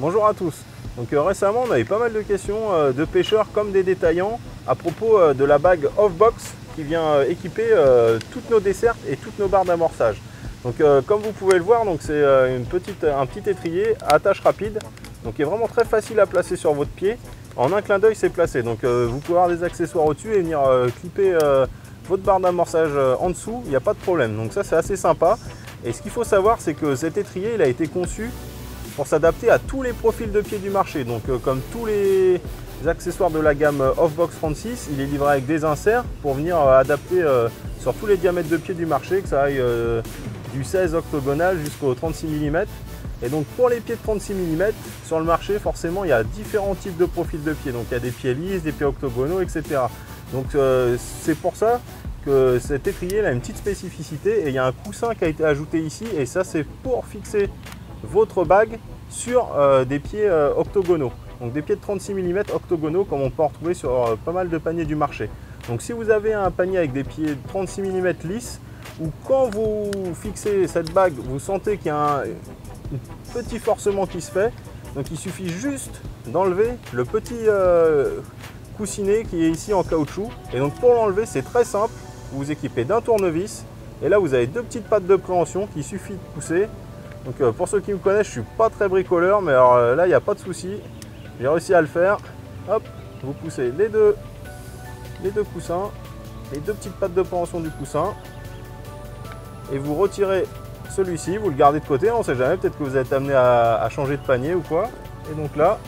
Bonjour à tous. Donc récemment on a eu pas mal de questions de pêcheurs comme des détaillants à propos de la bague off-box qui vient équiper toutes nos dessertes et toutes nos barres d'amorçage. Donc comme vous pouvez le voir, c'est un petit étrier à attache rapide, donc qui est vraiment très facile à placer sur votre pied. En un clin d'œil c'est placé, donc vous pouvez avoir des accessoires au-dessus et venir clipper votre barre d'amorçage en dessous, il n'y a pas de problème. Donc ça c'est assez sympa. Et ce qu'il faut savoir, c'est que cet étrier il a été conçu pour s'adapter à tous les profils de pied du marché. Donc comme tous les accessoires de la gamme Off-Box 36, il est livré avec des inserts pour venir adapter sur tous les diamètres de pied du marché, que ça aille du 16 octogonal jusqu'au 36 mm. Et donc pour les pieds de 36 mm, sur le marché, forcément, il y a différents types de profils de pieds. Donc il y a des pieds lisses, des pieds octogonaux, etc. Donc c'est pour ça que cet étrier a une petite spécificité et il y a un coussin qui a été ajouté ici, et ça c'est pour fixer votre bague sur des pieds octogonaux, donc des pieds de 36 mm octogonaux comme on peut en retrouver sur pas mal de paniers du marché. Donc si vous avez un panier avec des pieds de 36 mm lisses, ou quand vous fixez cette bague vous sentez qu'il y a un petit forcement qui se fait, donc il suffit juste d'enlever le petit coussinet qui est ici en caoutchouc. Et donc pour l'enlever c'est très simple, vous vous équipez d'un tournevis et là vous avez deux petites pattes de préhension qu'il suffit de pousser. Donc pour ceux qui me connaissent, je suis pas très bricoleur, mais alors là il n'y a pas de souci, j'ai réussi à le faire. Hop, vous poussez les deux coussins, les deux petites pattes de préhension du coussin, et vous retirez celui-ci, vous le gardez de côté, on ne sait jamais, peut-être que vous êtes amené à changer de panier ou quoi. Et donc là,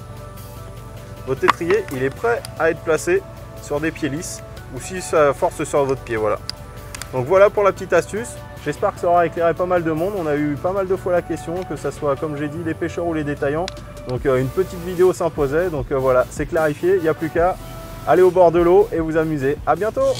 votre étrier il est prêt à être placé sur des pieds lisses, ou si ça force sur votre pied, voilà. Donc voilà pour la petite astuce. J'espère que ça aura éclairé pas mal de monde. On a eu pas mal de fois la question, que ce soit, comme j'ai dit, les pêcheurs ou les détaillants. Donc une petite vidéo s'imposait. Donc voilà, c'est clarifié. Il n'y a plus qu'à aller au bord de l'eau et vous amuser. À bientôt!